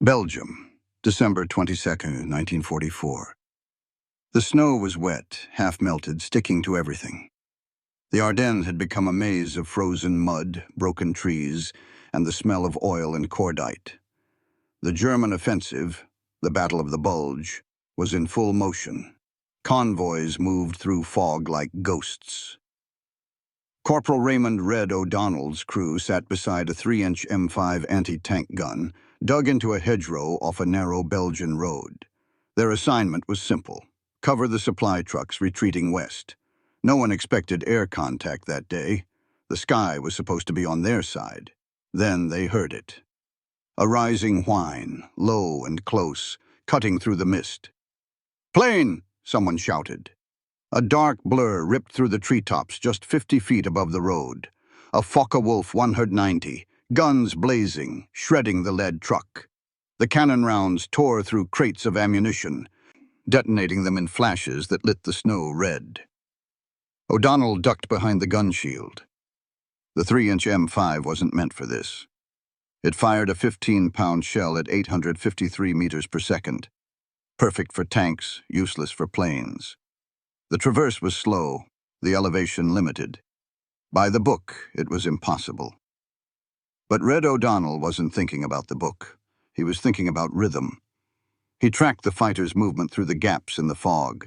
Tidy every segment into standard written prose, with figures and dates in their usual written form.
Belgium, December 22nd, 1944. The snow was wet, half-melted, sticking to everything. The Ardennes had become a maze of frozen mud, broken trees, and the smell of oil and cordite. The German offensive, the Battle of the Bulge, was in full motion. Convoys moved through fog like ghosts. Corporal Raymond Red O'Donnell's crew sat beside a 3-inch M5 anti-tank gun, dug into a hedgerow off a narrow Belgian road. Their assignment was simple: cover the supply trucks retreating west. No one expected air contact that day. The sky was supposed to be on their side. Then they heard it. A rising whine, low and close, cutting through the mist. "Plane!" someone shouted. A dark blur ripped through the treetops just 50 feet above the road. A Focke-Wulf 190, guns blazing, shredding the lead truck. The cannon rounds tore through crates of ammunition, detonating them in flashes that lit the snow red. O'Donnell ducked behind the gun shield. The 3-inch M5 wasn't meant for this. It fired a 15-pound shell at 853 meters per second. Perfect for tanks, useless for planes. The traverse was slow, the elevation limited. By the book, it was impossible. But Red O'Donnell wasn't thinking about the book. He was thinking about rhythm. He tracked the fighter's movement through the gaps in the fog.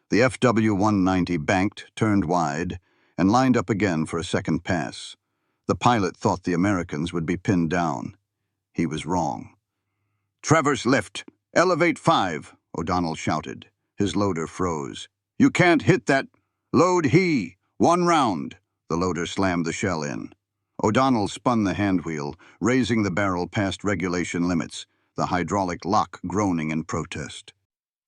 The FW-190 banked, turned wide, and lined up again for a second pass. The pilot thought the Americans would be pinned down. He was wrong. "Traverse left! Elevate 5!" O'Donnell shouted. His loader froze. "You can't hit that! Load he! 1 round!" The loader slammed the shell in. O'Donnell spun the handwheel, raising the barrel past regulation limits, the hydraulic lock groaning in protest.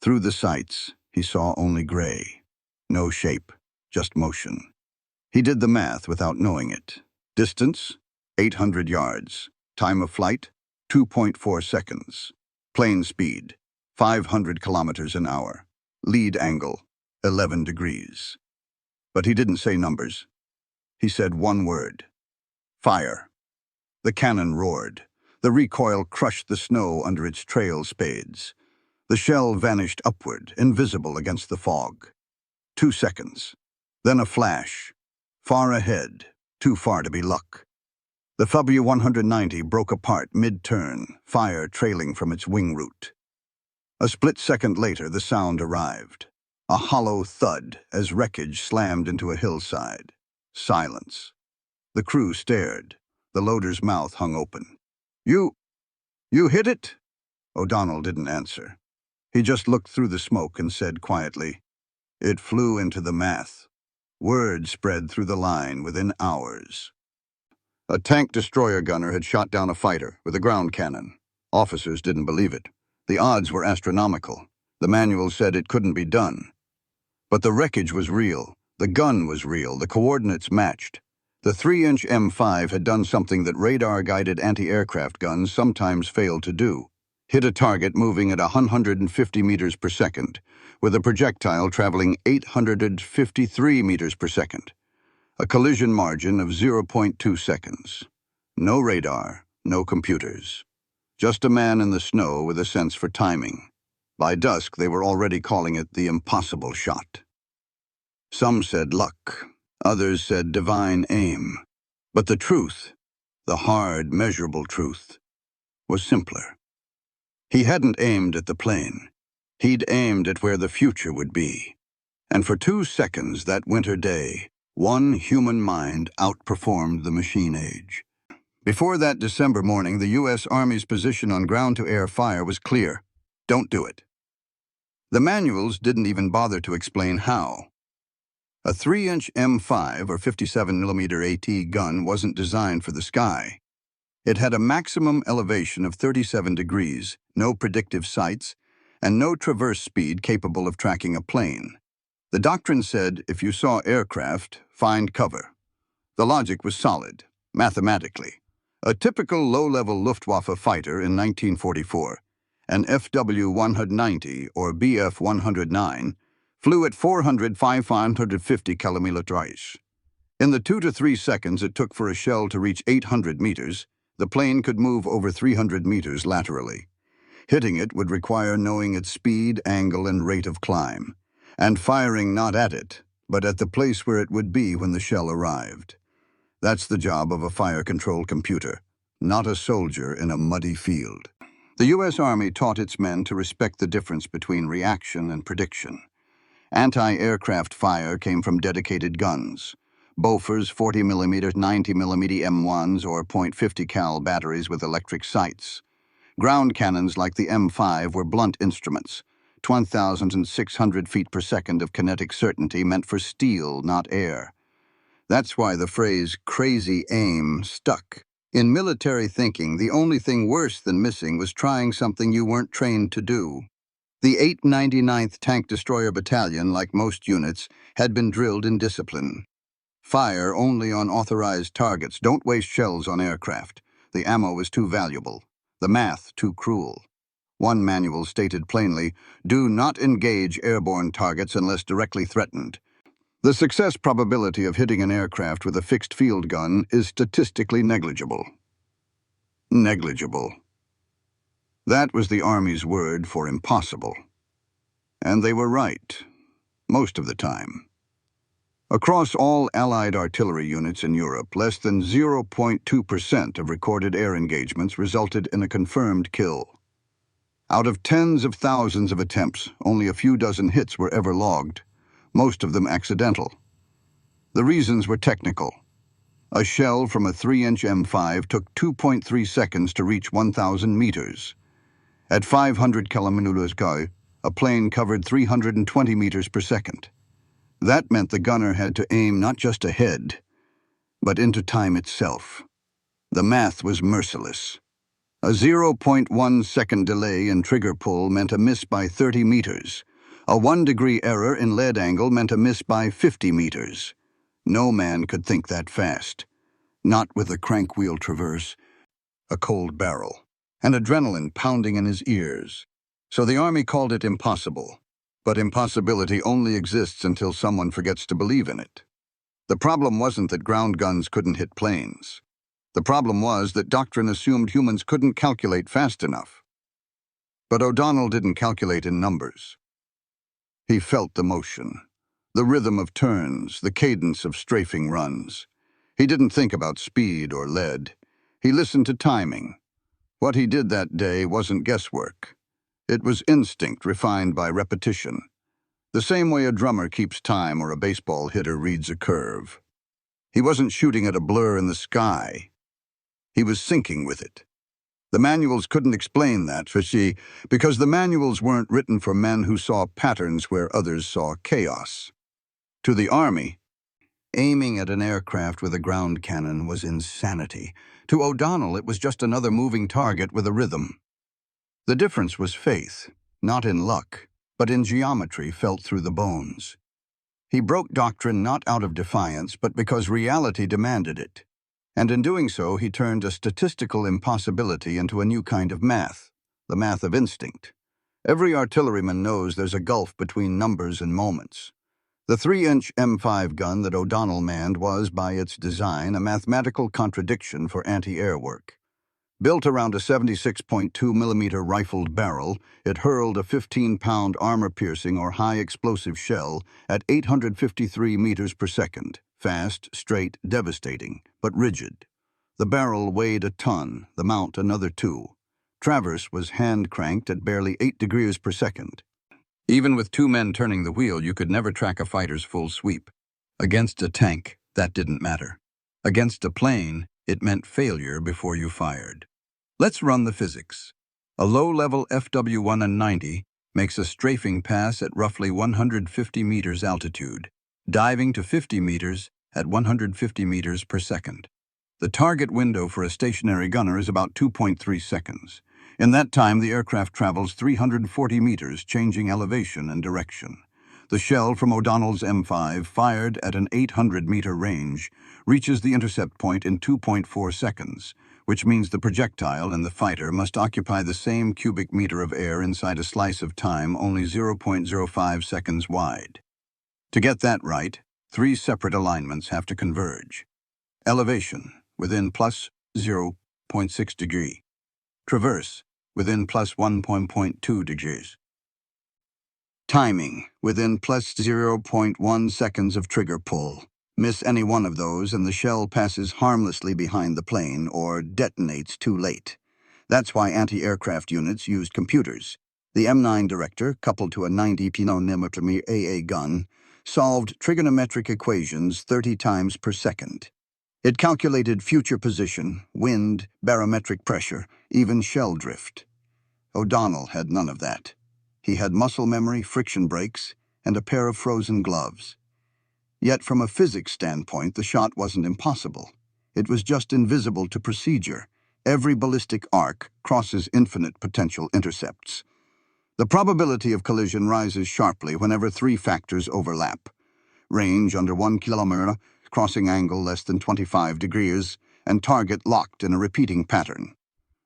Through the sights, he saw only gray. No shape, just motion. He did the math without knowing it. Distance, 800 yards. Time of flight, 2.4 seconds. Plane speed, 500 kilometers an hour. Lead angle, 11 degrees. But he didn't say numbers. He said one word: fire. The cannon roared. The recoil crushed the snow under its trail spades. The shell vanished upward, invisible against the fog. 2 seconds. Then a flash. Far ahead, too far to be luck. The FW-190 broke apart mid-turn, fire trailing from its wing root. A split second later, the sound arrived. A hollow thud as wreckage slammed into a hillside. Silence. The crew stared. The loader's mouth hung open. You hit it?" O'Donnell didn't answer. He just looked through the smoke and said quietly, "It flew into the math." Word spread through the line within hours. A tank destroyer gunner had shot down a fighter with a ground cannon. Officers didn't believe it. The odds were astronomical. The manual said it couldn't be done. But the wreckage was real. The gun was real. The coordinates matched. The 3-inch M5 had done something that radar-guided anti-aircraft guns sometimes failed to do: hit a target moving at 150 meters per second, with a projectile traveling 853 meters per second. A collision margin of 0.2 seconds. No radar, no computers. Just a man in the snow with a sense for timing. By dusk, they were already calling it the impossible shot. Some said luck. Others said divine aim. But the truth, the hard, measurable truth, was simpler. He hadn't aimed at the plane. He'd aimed at where the future would be. And for 2 seconds that winter day, one human mind outperformed the machine age. Before that December morning, the U.S. Army's position on ground-to-air fire was clear: don't do it. The manuals didn't even bother to explain how. A 3-inch M5 or 57mm AT gun wasn't designed for the sky. It had a maximum elevation of 37 degrees, no predictive sights, and no traverse speed capable of tracking a plane. The doctrine said if you saw aircraft, find cover. The logic was solid, mathematically. A typical low-level Luftwaffe fighter in 1944, an FW-190 or Bf-109, flew at 400-550 km/h. In the 2 to 3 seconds it took for a shell to reach 800 meters, the plane could move over 300 meters laterally. Hitting it would require knowing its speed, angle, and rate of climb, and firing not at it, but at the place where it would be when the shell arrived. That's the job of a fire control computer, not a soldier in a muddy field. The U.S. Army taught its men to respect the difference between reaction and prediction. Anti-aircraft fire came from dedicated guns. Bofors 40mm, 90mm M1s or .50 cal batteries with electric sights. Ground cannons like the M5 were blunt instruments, 1,600 feet per second of kinetic certainty meant for steel, not air. That's why the phrase crazy aim stuck. In military thinking, the only thing worse than missing was trying something you weren't trained to do. The 899th Tank Destroyer Battalion, like most units, had been drilled in discipline. Fire only on authorized targets. Don't waste shells on aircraft. The ammo is too valuable. The math too cruel. One manual stated plainly, do not engage airborne targets unless directly threatened. The success probability of hitting an aircraft with a fixed field gun is statistically negligible. Negligible. That was the Army's word for impossible. And they were right, most of the time. Across all Allied artillery units in Europe, less than 0.2% of recorded air engagements resulted in a confirmed kill. Out of tens of thousands of attempts, only a few dozen hits were ever logged, most of them accidental. The reasons were technical. A shell from a 3-inch M5 took 2.3 seconds to reach 1,000 meters. At 500 km/h, a plane covered 320 meters per second. That meant the gunner had to aim not just ahead, but into time itself. The math was merciless. A 0.1 second delay in trigger pull meant a miss by 30 meters. A 1-degree error in lead angle meant a miss by 50 meters. No man could think that fast. Not with a crank wheel traverse, a cold barrel, and adrenaline pounding in his ears. So the Army called it impossible. But impossibility only exists until someone forgets to believe in it. The problem wasn't that ground guns couldn't hit planes. The problem was that doctrine assumed humans couldn't calculate fast enough. But O'Donnell didn't calculate in numbers. He felt the motion, the rhythm of turns, the cadence of strafing runs. He didn't think about speed or lead. He listened to timing. What he did that day wasn't guesswork. It was instinct refined by repetition. The same way a drummer keeps time or a baseball hitter reads a curve. He wasn't shooting at a blur in the sky. He was syncing with it. The manuals couldn't explain that, because the manuals weren't written for men who saw patterns where others saw chaos. To the Army, aiming at an aircraft with a ground cannon was insanity. To O'Donnell, it was just another moving target with a rhythm. The difference was faith, not in luck, but in geometry felt through the bones. He broke doctrine not out of defiance, but because reality demanded it. And in doing so, he turned a statistical impossibility into a new kind of math, the math of instinct. Every artilleryman knows there's a gulf between numbers and moments. The 3-inch M5 gun that O'Donnell manned was, by its design, a mathematical contradiction for anti-air work. Built around a 76.2mm rifled barrel, it hurled a 15-pound armor-piercing or high-explosive shell at 853 meters per second. Fast, straight, devastating, but rigid. The barrel weighed a ton, the mount another 2. Traverse was hand-cranked at barely 8 degrees per second. Even with 2 men turning the wheel, you could never track a fighter's full sweep. Against a tank, that didn't matter. Against a plane, it meant failure before you fired. Let's run the physics. A low-level FW-190 makes a strafing pass at roughly 150 meters altitude, diving to 50 meters at 150 meters per second. The target window for a stationary gunner is about 2.3 seconds. In that time, the aircraft travels 340 meters, changing elevation and direction. The shell from O'Donnell's M5, fired at an 800-meter range, reaches the intercept point in 2.4 seconds, which means the projectile and the fighter must occupy the same cubic meter of air inside a slice of time only 0.05 seconds wide. To get that right, 3 separate alignments have to converge. Elevation, within plus 0.6 degree. Traverse, within plus 1.2 degrees. Timing, within plus 0.1 seconds of trigger pull. Miss any one of those and the shell passes harmlessly behind the plane or detonates too late. That's why anti-aircraft units used computers. The M9 director, coupled to a 90 mm AA gun, solved trigonometric equations 30 times per second. It calculated future position, wind, barometric pressure, even shell drift. O'Donnell had none of that. He had muscle memory, friction brakes, and a pair of frozen gloves. Yet from a physics standpoint, the shot wasn't impossible. It was just invisible to procedure. Every ballistic arc crosses infinite potential intercepts. The probability of collision rises sharply whenever three factors overlap: range under 1 kilometer, crossing angle less than 25 degrees, and target locked in a repeating pattern.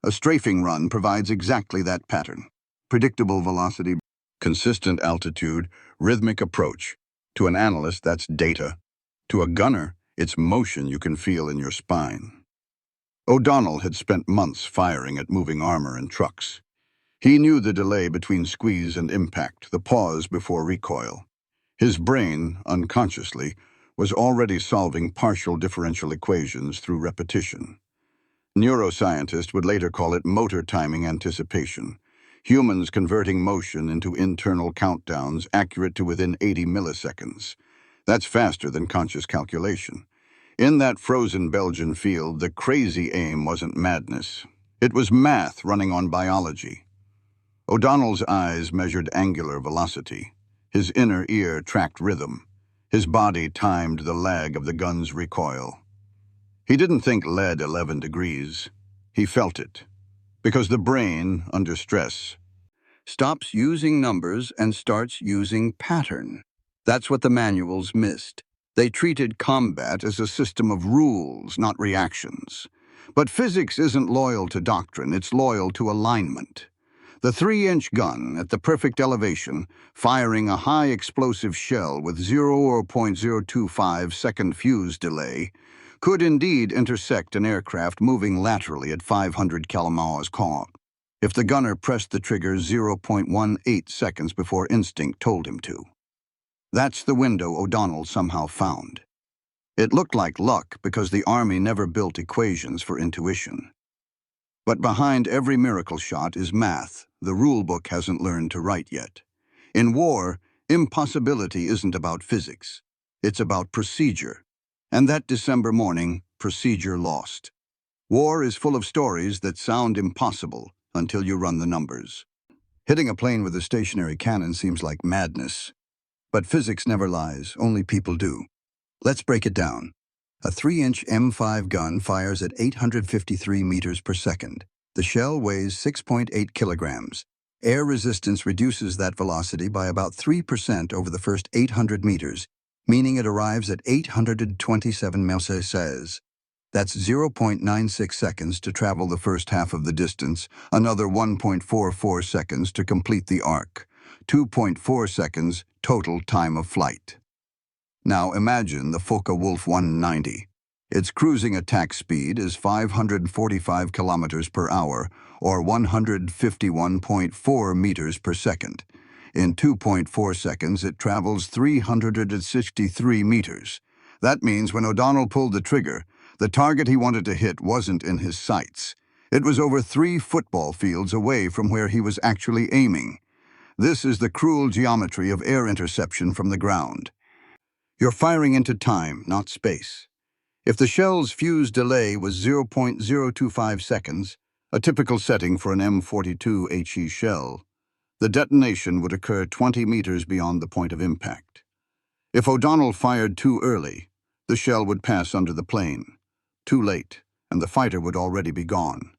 A strafing run provides exactly that pattern. Predictable velocity, consistent altitude, rhythmic approach. To an analyst, that's data. To a gunner, it's motion you can feel in your spine. O'Donnell had spent months firing at moving armor and trucks. He knew the delay between squeeze and impact, the pause before recoil. His brain, unconsciously, was already solving partial differential equations through repetition. Neuroscientists would later call it motor timing anticipation, humans converting motion into internal countdowns accurate to within 80 milliseconds. That's faster than conscious calculation. In that frozen Belgian field, the crazy aim wasn't madness. It was math running on biology. O'Donnell's eyes measured angular velocity. His inner ear tracked rhythm. His body timed the lag of the gun's recoil. He didn't think lead 11 degrees. He felt it. Because the brain, under stress, stops using numbers and starts using pattern. That's what the manuals missed. They treated combat as a system of rules, not reactions. But physics isn't loyal to doctrine, it's loyal to alignment. The 3-inch gun, at the perfect elevation, firing a high explosive shell with 0.025-second fuse delay, could indeed intersect an aircraft moving laterally at 500 km/h. If the gunner pressed the trigger 0.18 seconds before instinct told him to. That's the window O'Donnell somehow found. It looked like luck because the Army never built equations for intuition. But behind every miracle shot is math the rule book hasn't learned to write yet. In war, impossibility isn't about physics. It's about procedure. And that December morning, procedure lost. War is full of stories that sound impossible until you run the numbers. Hitting a plane with a stationary cannon seems like madness. But physics never lies, only people do. Let's break it down. A 3-inch M5 gun fires at 853 meters per second. The shell weighs 6.8 kilograms. Air resistance reduces that velocity by about 3% over the first 800 meters, meaning it arrives at 827 milliseconds. That's 0.96 seconds to travel the first half of the distance, another 1.44 seconds to complete the arc, 2.4 seconds total time of flight. Now imagine the Focke-Wulf 190. Its cruising attack speed is 545 kilometers per hour, or 151.4 meters per second. In 2.4 seconds, it travels 363 meters. That means when O'Donnell pulled the trigger, the target he wanted to hit wasn't in his sights. It was over 3 football fields away from where he was actually aiming. This is the cruel geometry of air interception from the ground. You're firing into time, not space. If the shell's fuse delay was 0.025 seconds, a typical setting for an M42 HE shell, the detonation would occur 20 meters beyond the point of impact. If O'Donnell fired too early, the shell would pass under the plane. Too late, and the fighter would already be gone.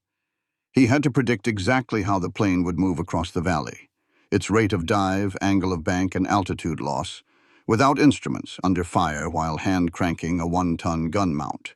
He had to predict exactly how the plane would move across the valley, its rate of dive, angle of bank, and altitude loss, without instruments, under fire while hand-cranking a 1-ton gun mount.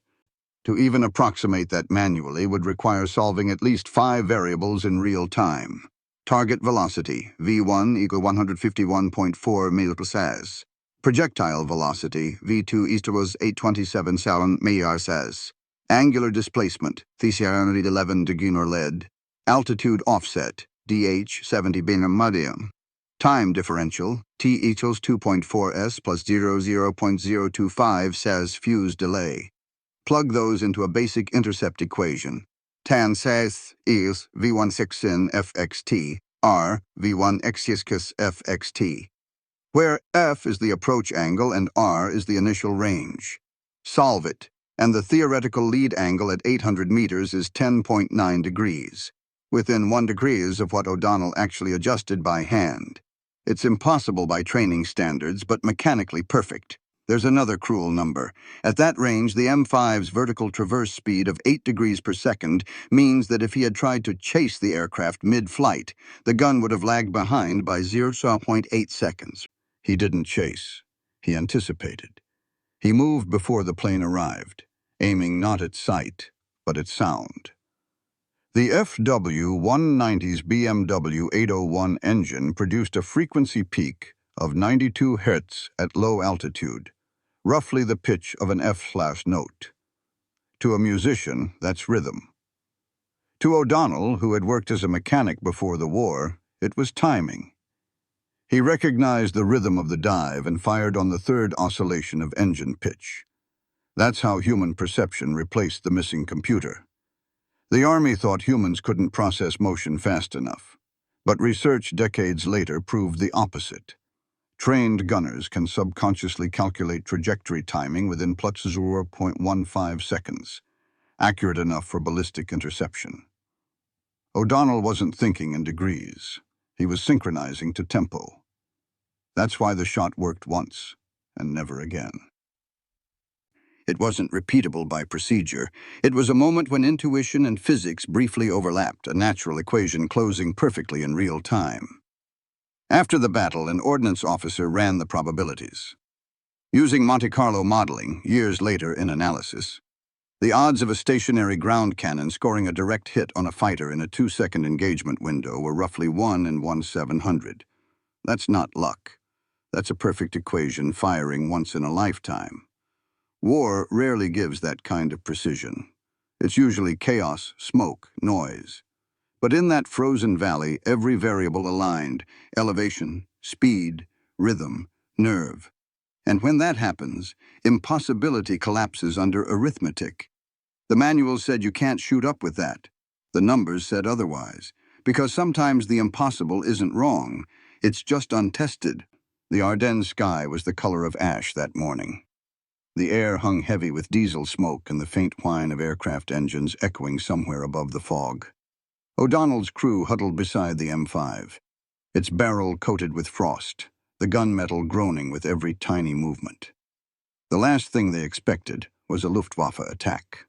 To even approximate that manually would require solving at least 5 variables in real time. Target velocity, V1 equal 151.4 mph. Projectile velocity, V2 equals 827 mph. Angular displacement, 11 degree or lead. Altitude offset, DH 70 medium. Time differential, T equals 2.4 s plus 0.025 SAS fuse delay. Plug those into a basic intercept equation. Tan SAS is V16 FXT, R V1 FXT, where F is the approach angle and R is the initial range. Solve it, and the theoretical lead angle at 800 meters is 10.9 degrees, within 1 degree of what O'Donnell actually adjusted by hand. It's impossible by training standards, but mechanically perfect. There's another cruel number. At that range, the M5's vertical traverse speed of 8 degrees per second means that if he had tried to chase the aircraft mid-flight, the gun would have lagged behind by 0.8 seconds. He didn't chase. He anticipated. He moved before the plane arrived, aiming not at sight, but at sound. The FW-190's BMW 801 engine produced a frequency peak of 92 Hz at low altitude, roughly the pitch of an F-slash note. To a musician, that's rhythm. To O'Donnell, who had worked as a mechanic before the war, it was timing. He recognized the rhythm of the dive and fired on the third oscillation of engine pitch. That's how human perception replaced the missing computer. The Army thought humans couldn't process motion fast enough, but research decades later proved the opposite. Trained gunners can subconsciously calculate trajectory timing within plus 0.15 seconds, accurate enough for ballistic interception. O'Donnell wasn't thinking in degrees. He was synchronizing to tempo. That's why the shot worked once, and never again. It wasn't repeatable by procedure. It was a moment when intuition and physics briefly overlapped, a natural equation closing perfectly in real time. After the battle, an ordnance officer ran the probabilities. Using Monte Carlo modeling, years later in analysis, the odds of a stationary ground cannon scoring a direct hit on a fighter in a 2-second engagement window were roughly 1 in 1/700. That's not luck. That's a perfect equation firing once in a lifetime. War rarely gives that kind of precision. It's usually chaos, smoke, noise. But in that frozen valley, every variable aligned: elevation, speed, rhythm, nerve. And when that happens, impossibility collapses under arithmetic. The manual said you can't shoot up with that. The numbers said otherwise, because sometimes the impossible isn't wrong, it's just untested. The Ardennes sky was the color of ash that morning. The air hung heavy with diesel smoke and the faint whine of aircraft engines echoing somewhere above the fog. O'Donnell's crew huddled beside the M5, its barrel coated with frost, the gunmetal groaning with every tiny movement. The last thing they expected was a Luftwaffe attack.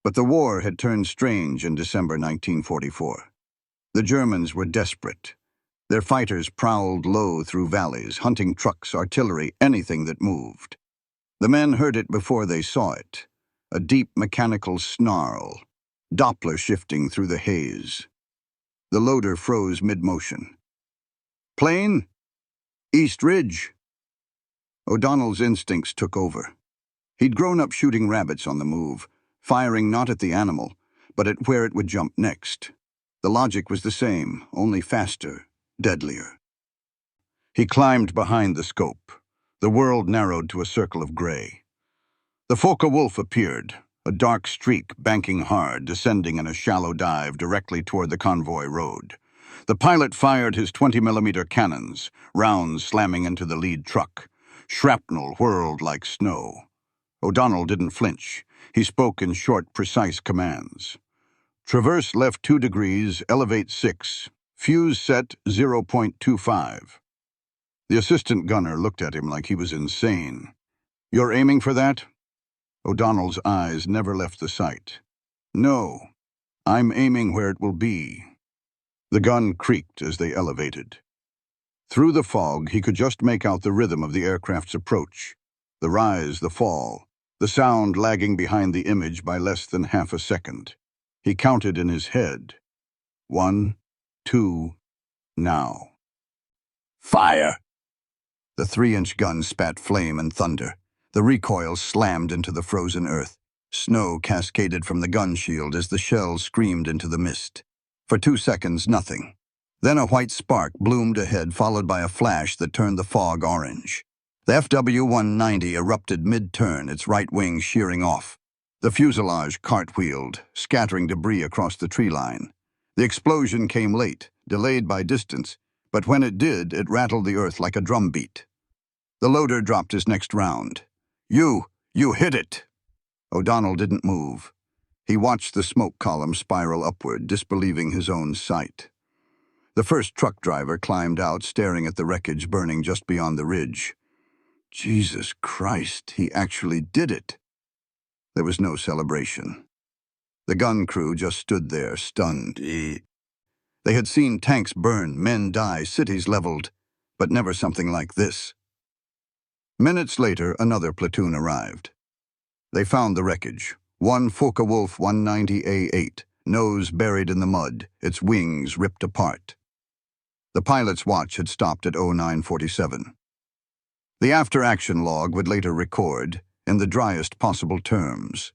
But the war had turned strange in December 1944. The Germans were desperate. Their fighters prowled low through valleys, hunting trucks, artillery, anything that moved. The men heard it before they saw it, a deep mechanical snarl, Doppler shifting through the haze. The loader froze mid-motion. Plane? East Ridge. O'Donnell's instincts took over. He'd grown up shooting rabbits on the move, firing not at the animal, but at where it would jump next. The logic was the same, only faster, deadlier. He climbed behind the scope. The world narrowed to a circle of gray. The Focke-Wulf appeared, a dark streak banking hard, descending in a shallow dive directly toward the convoy road. The pilot fired his 20mm cannons, rounds slamming into the lead truck. Shrapnel whirled like snow. O'Donnell didn't flinch. He spoke in short, precise commands. Traverse left 2 degrees, elevate 6. Fuse set 0.25. The assistant gunner looked at him like he was insane. You're aiming for that? O'Donnell's eyes never left the sight. No, I'm aiming where it will be. The gun creaked as they elevated. Through the fog, he could just make out the rhythm of the aircraft's approach. The rise, the fall, the sound lagging behind the image by less than half a second. He counted in his head. 1, 2, now. Fire! The 3-inch gun spat flame and thunder. The recoil slammed into the frozen earth. Snow cascaded from the gun shield as the shells screamed into the mist. For 2 seconds, nothing. Then a white spark bloomed ahead, followed by a flash that turned the fog orange. The FW-190 erupted mid-turn, its right wing shearing off. The fuselage cartwheeled, scattering debris across the tree line. The explosion came late, delayed by distance, but when it did, it rattled the earth like a drumbeat. The loader dropped his next round. You hit it! O'Donnell didn't move. He watched the smoke column spiral upward, disbelieving his own sight. The first truck driver climbed out, staring at the wreckage burning just beyond the ridge. Jesus Christ, he actually did it! There was no celebration. The gun crew just stood there, stunned. They had seen tanks burn, men die, cities leveled, but never something like this. Minutes later, another platoon arrived. They found the wreckage, one Focke-Wulf 190A8, nose buried in the mud, its wings ripped apart. The pilot's watch had stopped at 0947. The after-action log would later record, in the driest possible terms: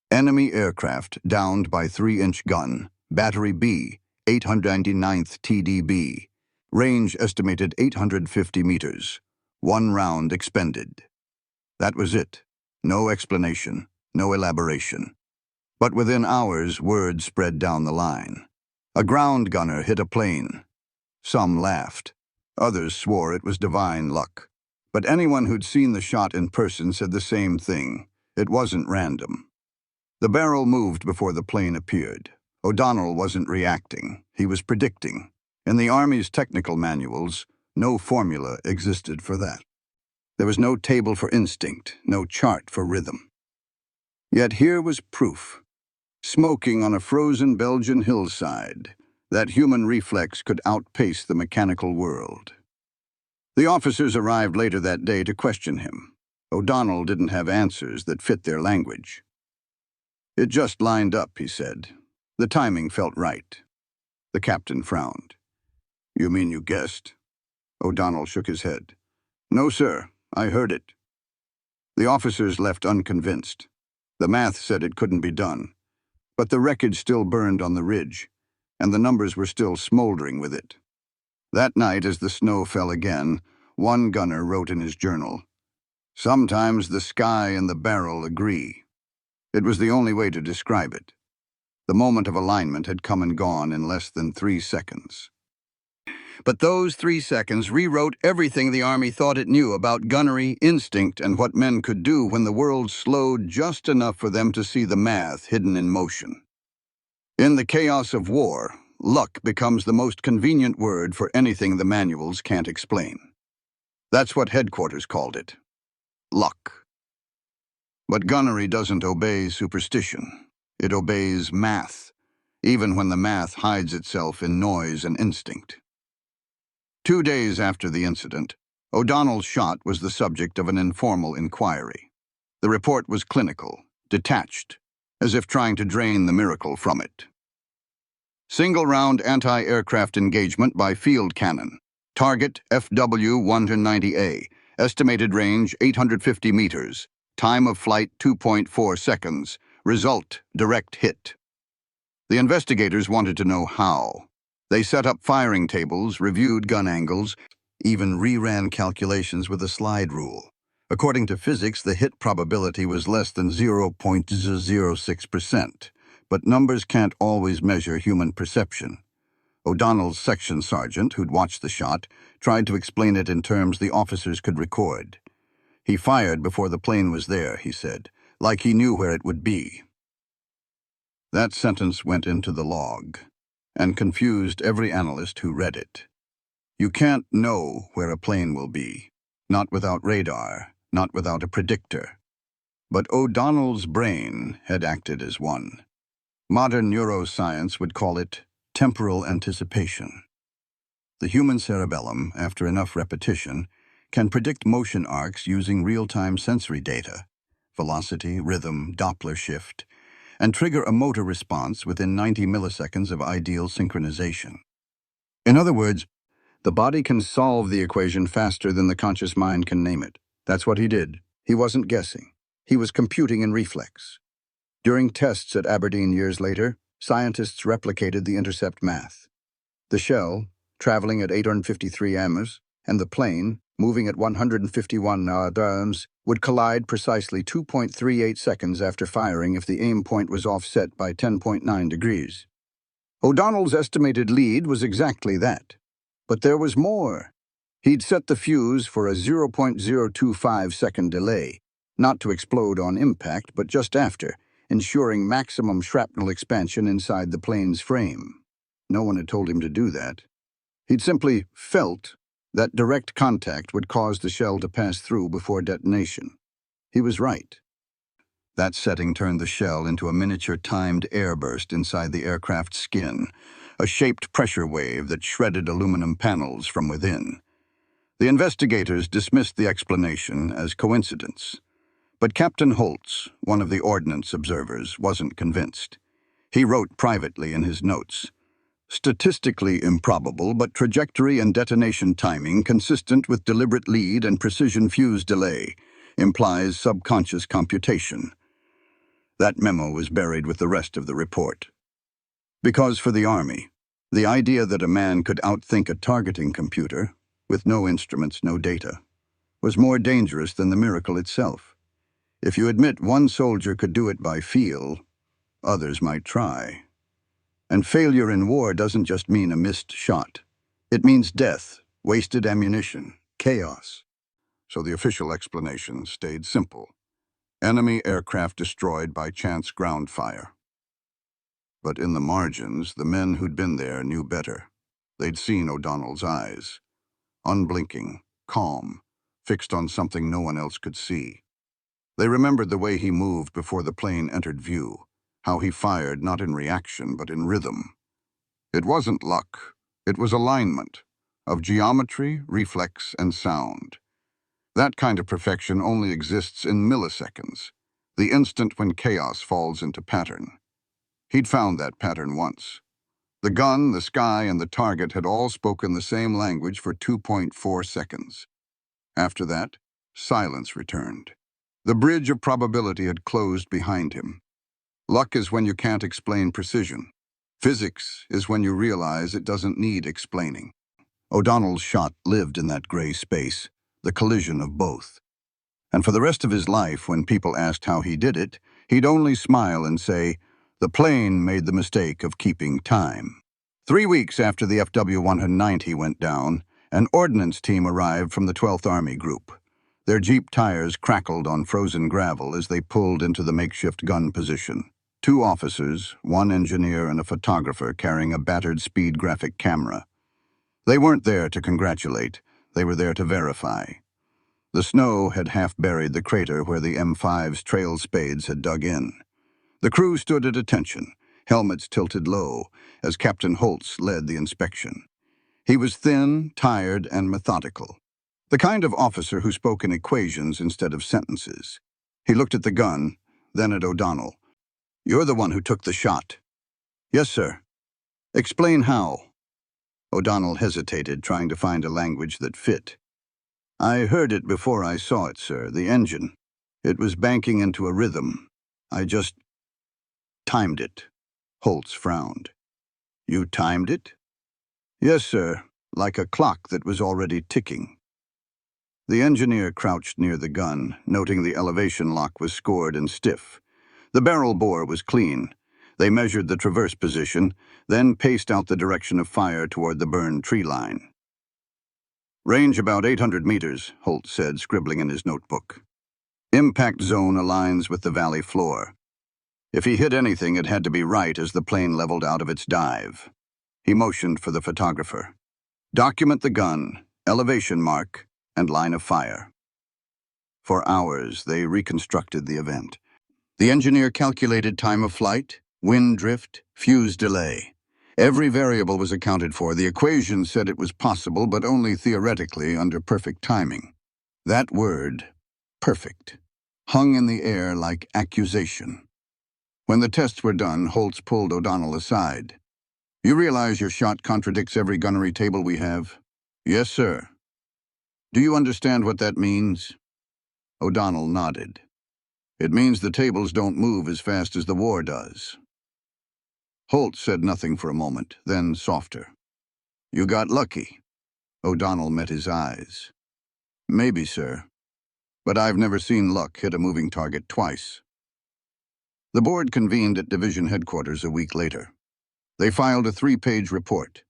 enemy aircraft downed by 3-inch gun, Battery B, 899th TDB, range estimated 850 meters, 1 round expended. That was it. No explanation, no elaboration. But within hours, word spread down the line. A ground gunner hit a plane. Some laughed. Others swore it was divine luck. But anyone who'd seen the shot in person said the same thing. It wasn't random. The barrel moved before the plane appeared. O'Donnell wasn't reacting. He was predicting. In the Army's technical manuals, no formula existed for that. There was no table for instinct, no chart for rhythm. Yet here was proof. Smoking on a frozen Belgian hillside, that human reflex could outpace the mechanical world. The officers arrived later that day to question him. O'Donnell didn't have answers that fit their language. It just lined up, he said. The timing felt right. The captain frowned. You mean you guessed? O'Donnell shook his head. No, sir. I heard it. The officers left unconvinced. The math said it couldn't be done. But the wreckage still burned on the ridge, and the numbers were still smoldering with it. That night, as the snow fell again, one gunner wrote in his journal, "Sometimes the sky and the barrel agree." It was the only way to describe it. The moment of alignment had come and gone in less than 3 seconds. But those 3 seconds rewrote everything the Army thought it knew about gunnery, instinct, and what men could do when the world slowed just enough for them to see the math hidden in motion. In the chaos of war, luck becomes the most convenient word for anything the manuals can't explain. That's what headquarters called it. Luck. But gunnery doesn't obey superstition. It obeys math, even when the math hides itself in noise and instinct. 2 days after the incident, O'Donnell's shot was the subject of an informal inquiry. The report was clinical, detached, as if trying to drain the miracle from it. Single-round anti-aircraft engagement by field cannon. Target FW-190A. Estimated range 850 meters. Time of flight 2.4 seconds. Result, direct hit. The investigators wanted to know how. They set up firing tables, reviewed gun angles, even reran calculations with a slide rule. According to physics, the hit probability was less than 0.006%, but numbers can't always measure human perception. O'Donnell's section sergeant, who'd watched the shot, tried to explain it in terms the officers could record. He fired before the plane was there, he said, like he knew where it would be. That sentence went into the log and confused every analyst who read it. You can't know where a plane will be, not without radar, not without a predictor. But O'Donnell's brain had acted as one. Modern neuroscience would call it temporal anticipation. The human cerebellum, after enough repetition, can predict motion arcs using real-time sensory data, velocity, rhythm, Doppler shift, and trigger a motor response within 90 milliseconds of ideal synchronization. In other words, the body can solve the equation faster than the conscious mind can name it. That's what he did. He wasn't guessing. He was computing in reflex. During tests at Aberdeen years later, Scientists replicated the intercept math. The shell, traveling at 853 ms, and the plane, moving at 151 rds, would collide precisely 2.38 seconds after firing if the aim point was offset by 10.9 degrees. O'Donnell's estimated lead was exactly that. But there was more. He'd set the fuse for a 0.025-second delay, not to explode on impact, but just after, ensuring maximum shrapnel expansion inside the plane's frame. No one had told him to do that. He'd simply felt that direct contact would cause the shell to pass through before detonation. He was right. That setting turned the shell into a miniature timed airburst inside the aircraft's skin, a shaped pressure wave that shredded aluminum panels from within. The investigators dismissed the explanation as coincidence. But Captain Holtz, one of the ordnance observers, wasn't convinced. He wrote privately in his notes, "Statistically improbable, but trajectory and detonation timing consistent with deliberate lead and precision fuse delay implies subconscious computation." That memo was buried with the rest of the report. Because for the Army, the idea that a man could outthink a targeting computer, with no instruments, no data, was more dangerous than the miracle itself. If you admit one soldier could do it by feel, others might try. And failure in war doesn't just mean a missed shot. It means death, wasted ammunition, chaos. So the official explanation stayed simple. Enemy aircraft destroyed by chance ground fire. But in the margins, the men who'd been there knew better. They'd seen O'Donnell's eyes. Unblinking, calm, fixed on something no one else could see. They remembered the way he moved before the plane entered view, how he fired not in reaction but in rhythm. It wasn't luck, it was alignment of geometry, reflex, and sound. That kind of perfection only exists in milliseconds, the instant when chaos falls into pattern. He'd found that pattern once. The gun, the sky, and the target had all spoken the same language for 2.4 seconds. After that, silence returned. The bridge of probability had closed behind him. Luck is when you can't explain precision. Physics is when you realize it doesn't need explaining. O'Donnell's shot lived in that gray space, the collision of both. And for the rest of his life, when people asked how he did it, he'd only smile and say, "The plane made the mistake of keeping time." 3 weeks after the FW-190 went down, an ordnance team arrived from the 12th Army Group. Their Jeep tires crackled on frozen gravel as they pulled into the makeshift gun position. 2 officers, 1 engineer, and a photographer carrying a battered speed graphic camera. They weren't there to congratulate, they were there to verify. The snow had half buried the crater where the M5's trail spades had dug in. The crew stood at attention, helmets tilted low, as Captain Holtz led the inspection. He was thin, tired, and methodical. The kind of officer who spoke in equations instead of sentences. He looked at the gun, then at O'Donnell. "You're the one who took the shot." "Yes, sir." "Explain how." O'Donnell hesitated, trying to find a language that fit. "I heard it before I saw it, sir, the engine. It was banking into a rhythm. I just timed it." Holtz frowned. "You timed it?" "Yes, sir, like a clock that was already ticking." The engineer crouched near the gun, noting the elevation lock was scored and stiff. The barrel bore was clean. They measured the traverse position, then paced out the direction of fire toward the burned tree line. "Range about 800 meters, Holtz said, scribbling in his notebook. "Impact zone aligns with the valley floor. If he hit anything, it had to be right as the plane leveled out of its dive." He motioned for the photographer. "Document the gun, elevation mark, and line of fire." For hours, they reconstructed the event. The engineer calculated time of flight, wind drift, fuse delay. Every variable was accounted for. The equation said it was possible, but only theoretically under perfect timing. That word, perfect, hung in the air like accusation. When the tests were done, Holtz pulled O'Donnell aside. "You realize your shot contradicts every gunnery table we have?" "Yes, sir." "Do you understand what that means?" O'Donnell nodded. "It means the tables don't move as fast as the war does." Holt said nothing for a moment, then softer. "You got lucky." O'Donnell met his eyes. "Maybe, sir. But I've never seen luck hit a moving target twice." The board convened at division headquarters a week later. They filed a 3-page report.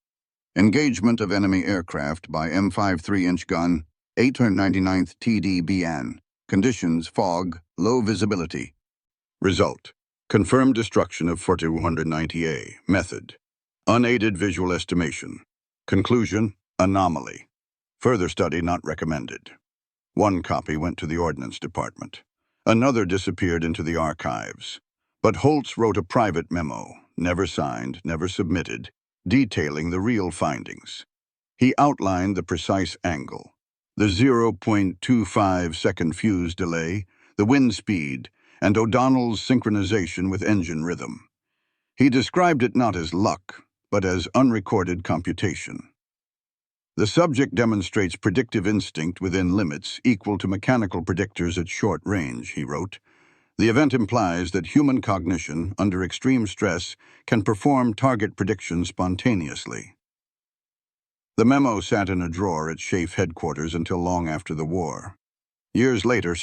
Engagement of enemy aircraft by M5 3-inch gun, 899th TD-BN. Conditions, fog, low visibility. Result: confirmed destruction of Forte 190A. Method: unaided visual estimation. Conclusion: anomaly. Further study not recommended. One copy went to the Ordnance Department. Another disappeared into the archives. But Holtz wrote a private memo, never signed, never submitted, detailing the real findings. He outlined the precise angle, the 0.25-second fuse delay, the wind speed, and O'Donnell's synchronization with engine rhythm. He described it not as luck, but as unrecorded computation. The subject demonstrates predictive instinct within limits equal to mechanical predictors at short range, he wrote. The event implies that human cognition, under extreme stress, can perform target prediction spontaneously. The memo sat in a drawer at SHAEF headquarters until long after the war. Years later,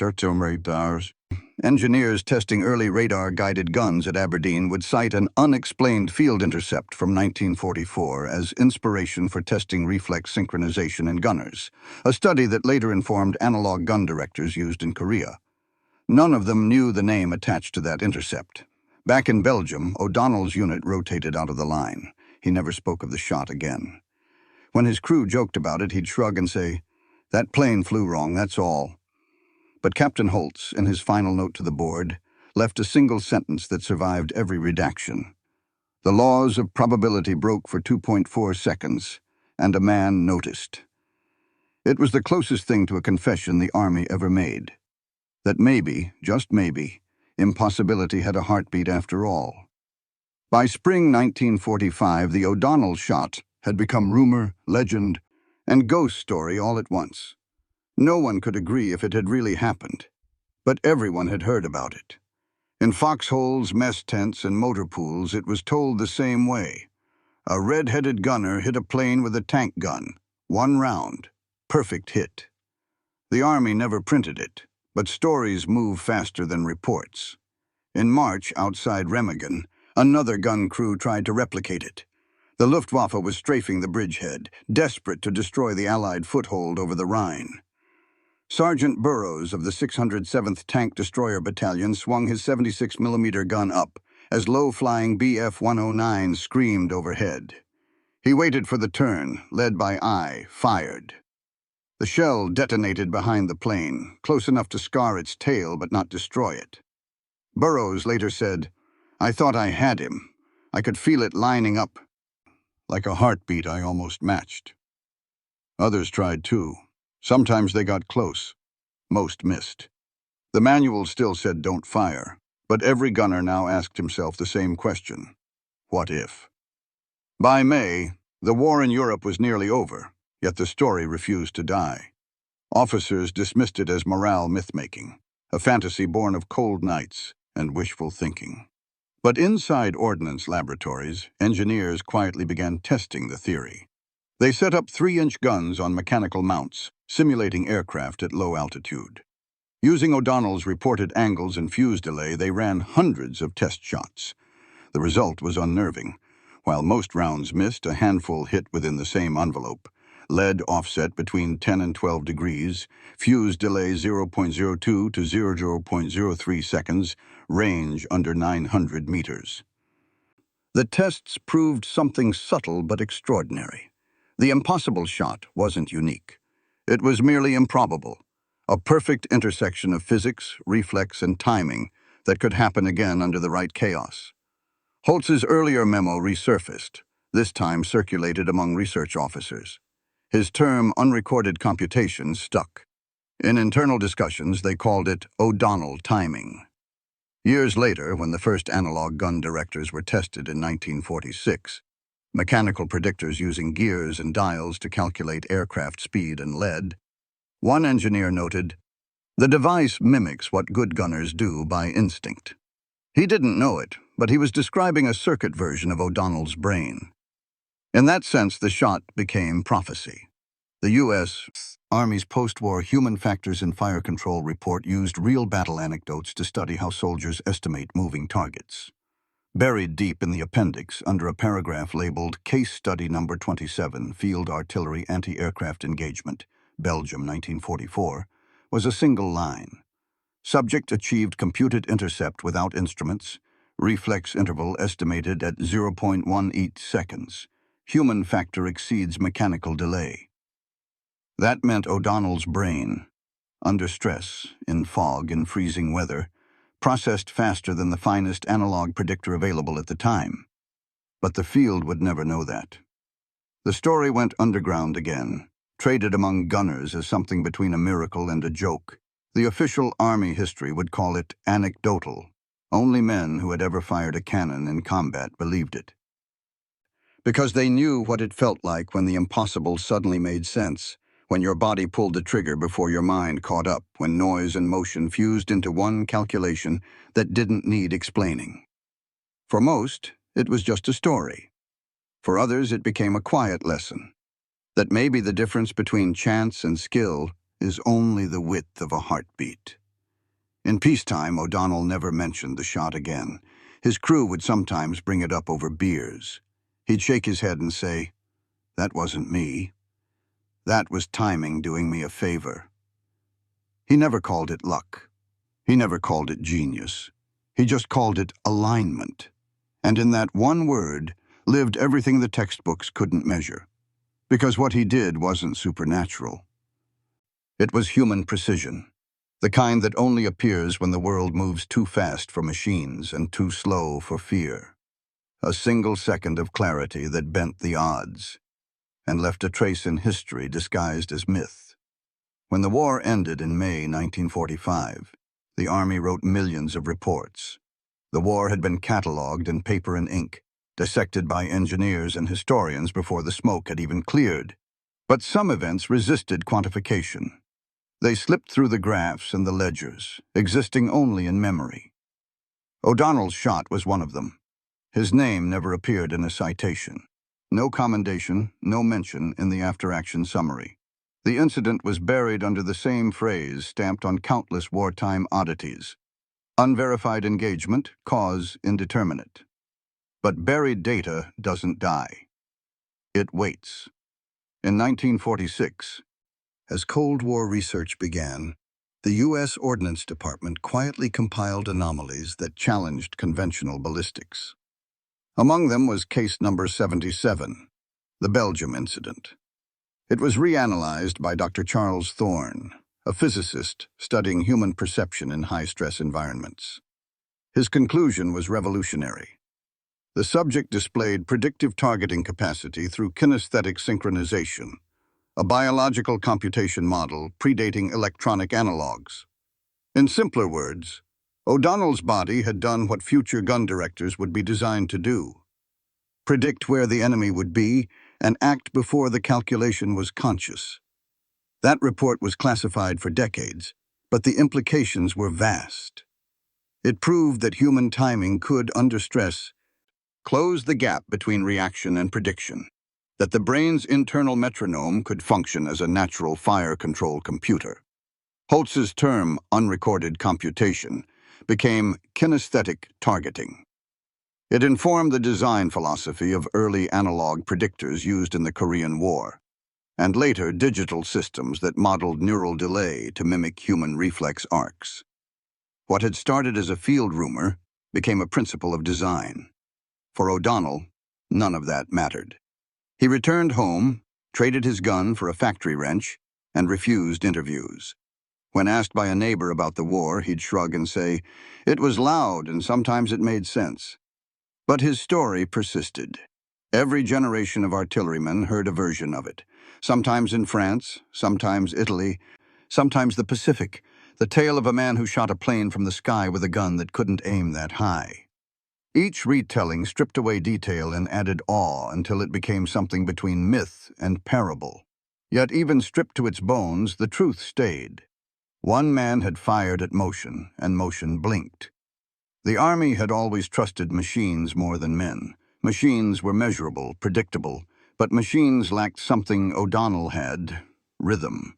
engineers testing early radar-guided guns at Aberdeen would cite an unexplained field intercept from 1944 as inspiration for testing reflex synchronization in gunners, a study that later informed analog gun directors used in Korea. None of them knew the name attached to that intercept. Back in Belgium, O'Donnell's unit rotated out of the line. He never spoke of the shot again. When his crew joked about it, he'd shrug and say, "That plane flew wrong, that's all." But Captain Holtz, in his final note to the board, left a single sentence that survived every redaction. The laws of probability broke for 2.4 seconds, and a man noticed. It was the closest thing to a confession the Army ever made. That maybe, just maybe, impossibility had a heartbeat after all. By spring 1945, the O'Donnell shot had become rumor, legend, and ghost story all at once. No one could agree if it had really happened, but everyone had heard about it. In foxholes, mess tents, and motor pools, it was told the same way. A red-headed gunner hit a plane with a tank gun. 1 round. Perfect hit. The Army never printed it, but stories move faster than reports. In March, outside Remagen, another gun crew tried to replicate it. The Luftwaffe was strafing the bridgehead, desperate to destroy the Allied foothold over the Rhine. Sergeant Burrows of the 607th Tank Destroyer Battalion swung his 76mm gun up as low-flying Bf-109 screamed overhead. He waited for the turn, led by I, fired. The shell detonated behind the plane, close enough to scar its tail but not destroy it. Burrows later said, "I thought I had him. I could feel it lining up. Like a heartbeat I almost matched." Others tried too. Sometimes they got close. Most missed. The manual still said don't fire, but every gunner now asked himself the same question. What if? By May, the war in Europe was nearly over, yet the story refused to die. Officers dismissed it as morale myth-making, a fantasy born of cold nights and wishful thinking. But inside ordnance laboratories, engineers quietly began testing the theory. They set up 3-inch guns on mechanical mounts, simulating aircraft at low altitude. Using O'Donnell's reported angles and fuse delay, they ran hundreds of test shots. The result was unnerving. While most rounds missed, a handful hit within the same envelope. Lead offset between 10 and 12 degrees, fuse delay 0.02 to 0.03 seconds, range under 900 meters. The tests proved something subtle but extraordinary. The impossible shot wasn't unique. It was merely improbable, a perfect intersection of physics, reflex, and timing that could happen again under the right chaos. Holtz's earlier memo resurfaced, this time circulated among research officers. His term, unrecorded computation, stuck. In internal discussions, they called it O'Donnell timing. Years later, when the first analog gun directors were tested in 1946, mechanical predictors using gears and dials to calculate aircraft speed and lead, one engineer noted, "The device mimics what good gunners do by instinct." He didn't know it, but he was describing a circuit version of O'Donnell's brain. In that sense, the shot became prophecy. The U.S. Army's post-war Human Factors in Fire Control report used real battle anecdotes to study how soldiers estimate moving targets. Buried deep in the appendix, under a paragraph labeled Case Study Number 27, Field Artillery Anti-Aircraft Engagement, Belgium, 1944, was a single line. Subject achieved computed intercept without instruments, reflex interval estimated at 0.18 seconds. Human factor exceeds mechanical delay. That meant O'Donnell's brain, under stress, in fog, in freezing weather, processed faster than the finest analog predictor available at the time. But the field would never know that. The story went underground again, traded among gunners as something between a miracle and a joke. The official Army history would call it anecdotal. Only men who had ever fired a cannon in combat believed it. Because they knew what it felt like when the impossible suddenly made sense, when your body pulled the trigger before your mind caught up, when noise and motion fused into one calculation that didn't need explaining. For most, it was just a story. For others, it became a quiet lesson, that maybe the difference between chance and skill is only the width of a heartbeat. In peacetime, O'Donnell never mentioned the shot again. His crew would sometimes bring it up over beers. He'd shake his head and say, "That wasn't me. That was timing doing me a favor." He never called it luck. He never called it genius. He just called it alignment. And in that one word lived everything the textbooks couldn't measure. Because what he did wasn't supernatural. It was human precision, the kind that only appears when the world moves too fast for machines and too slow for fear. A single second of clarity that bent the odds and left a trace in history disguised as myth. When the war ended in May 1945, the Army wrote millions of reports. The war had been catalogued in paper and ink, dissected by engineers and historians before the smoke had even cleared. But some events resisted quantification. They slipped through the graphs and the ledgers, existing only in memory. O'Donnell's shot was one of them. His name never appeared in a citation. No commendation, no mention in the after-action summary. The incident was buried under the same phrase stamped on countless wartime oddities. Unverified engagement, cause indeterminate. But buried data doesn't die. It waits. In 1946, as Cold War research began, the U.S. Ordnance Department quietly compiled anomalies that challenged conventional ballistics. Among them was case number 77, the Belgium incident. It was reanalyzed by Dr. Charles Thorne, a physicist studying human perception in high-stress environments. His conclusion was revolutionary. The subject displayed predictive targeting capacity through kinesthetic synchronization, a biological computation model predating electronic analogs. In simpler words, O'Donnell's body had done what future gun directors would be designed to do: predict where the enemy would be and act before the calculation was conscious. That report was classified for decades, but the implications were vast. It proved that human timing could, under stress, close the gap between reaction and prediction, that the brain's internal metronome could function as a natural fire control computer. Holtz's term, unrecorded computation, became kinesthetic targeting. It informed the design philosophy of early analog predictors used in the Korean War, and later digital systems that modeled neural delay to mimic human reflex arcs. What had started as a field rumor became a principle of design. For O'Donnell, none of that mattered. He returned home, traded his gun for a factory wrench, and refused interviews. When asked by a neighbor about the war, he'd shrug and say, "It was loud and sometimes it made sense." But his story persisted. Every generation of artillerymen heard a version of it, sometimes in France, sometimes Italy, sometimes the Pacific, the tale of a man who shot a plane from the sky with a gun that couldn't aim that high. Each retelling stripped away detail and added awe until it became something between myth and parable. Yet even stripped to its bones, the truth stayed. One man had fired at motion, and motion blinked. The army had always trusted machines more than men. Machines were measurable, predictable, but machines lacked something O'Donnell had: rhythm.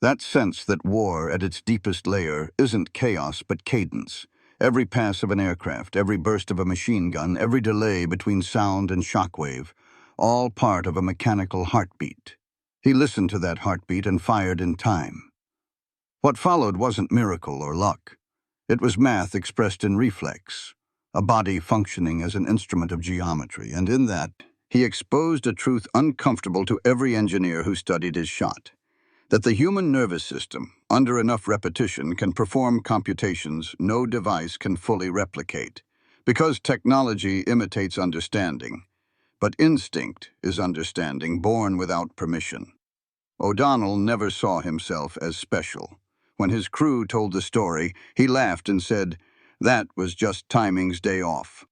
That sense that war, at its deepest layer, isn't chaos but cadence. Every pass of an aircraft, every burst of a machine gun, every delay between sound and shockwave, all part of a mechanical heartbeat. He listened to that heartbeat and fired in time. What followed wasn't miracle or luck. It was math expressed in reflex, a body functioning as an instrument of geometry, and in that, he exposed a truth uncomfortable to every engineer who studied his shot: that the human nervous system, under enough repetition, can perform computations no device can fully replicate. Because technology imitates understanding, but instinct is understanding born without permission. O'Donnell never saw himself as special. When his crew told the story, he laughed and said, "That was just timing's day off."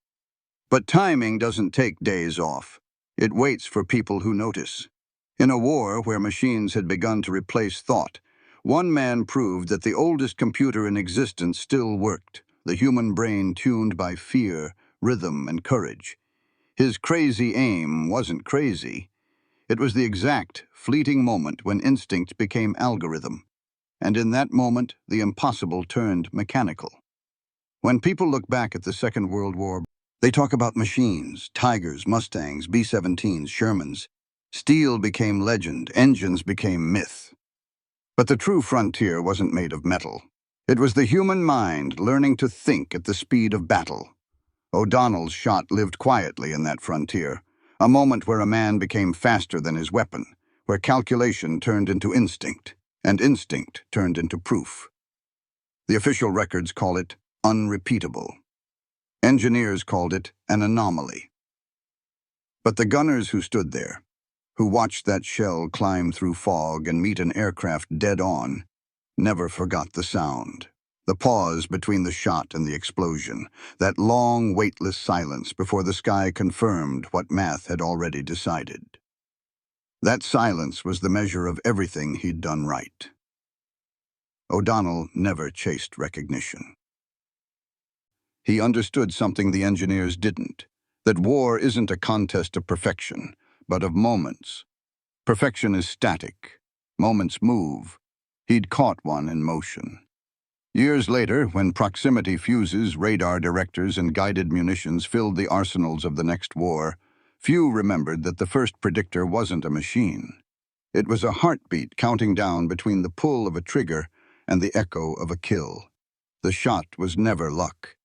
But timing doesn't take days off. It waits for people who notice. In a war where machines had begun to replace thought, one man proved that the oldest computer in existence still worked, the human brain tuned by fear, rhythm, and courage. His crazy aim wasn't crazy. It was the exact, fleeting moment when instinct became algorithm. And in that moment, the impossible turned mechanical. When people look back at the Second World War, they talk about machines: Tigers, Mustangs, B-17s, Shermans. Steel became legend, engines became myth. But the true frontier wasn't made of metal. It was the human mind learning to think at the speed of battle. O'Donnell's shot lived quietly in that frontier, a moment where a man became faster than his weapon, where calculation turned into instinct, and instinct turned into proof. The official records call it unrepeatable. Engineers called it an anomaly. But the gunners who stood there, who watched that shell climb through fog and meet an aircraft dead on, never forgot the sound. The pause between the shot and the explosion, that long, weightless silence before the sky confirmed what math had already decided. That silence was the measure of everything he'd done right. O'Donnell never chased recognition. He understood something the engineers didn't: that war isn't a contest of perfection, but of moments. Perfection is static. Moments move. He'd caught one in motion. Years later, when proximity fuses, radar directors, and guided munitions filled the arsenals of the next war, few remembered that the first predictor wasn't a machine. It was a heartbeat counting down between the pull of a trigger and the echo of a kill. The shot was never luck.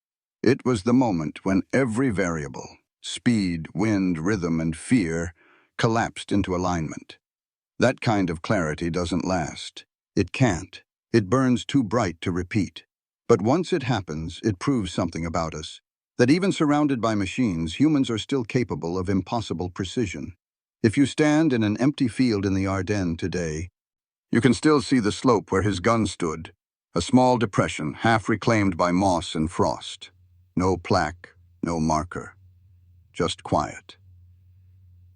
It was the moment when every variable, speed, wind, rhythm, and fear, collapsed into alignment. That kind of clarity doesn't last. It can't. It burns too bright to repeat. But once it happens, it proves something about us: that even surrounded by machines, humans are still capable of impossible precision. If you stand in an empty field in the Ardennes today, you can still see the slope where his gun stood, a small depression half reclaimed by moss and frost. No plaque, no marker, just quiet.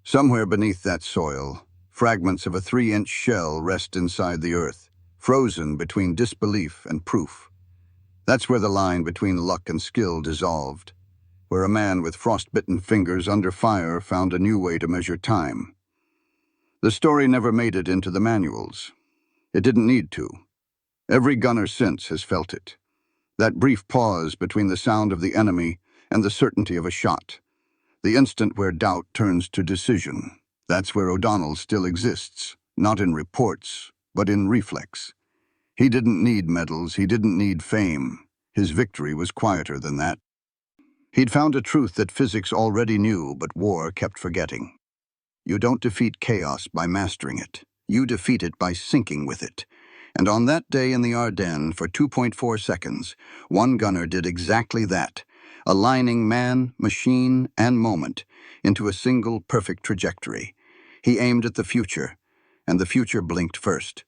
Somewhere beneath that soil, fragments of a 3-inch shell rest inside the earth, frozen between disbelief and proof. That's where the line between luck and skill dissolved, where a man with frostbitten fingers under fire found a new way to measure time. The story never made it into the manuals. It didn't need to. Every gunner since has felt it. That brief pause between the sound of the enemy and the certainty of a shot. The instant where doubt turns to decision. That's where O'Donnell still exists, not in reports, but in reflex. He didn't need medals, he didn't need fame. His victory was quieter than that. He'd found a truth that physics already knew, but war kept forgetting. You don't defeat chaos by mastering it. You defeat it by syncing with it. And on that day in the Ardennes, for 2.4 seconds, one gunner did exactly that, aligning man, machine, and moment into a single perfect trajectory. He aimed at the future, and the future blinked first.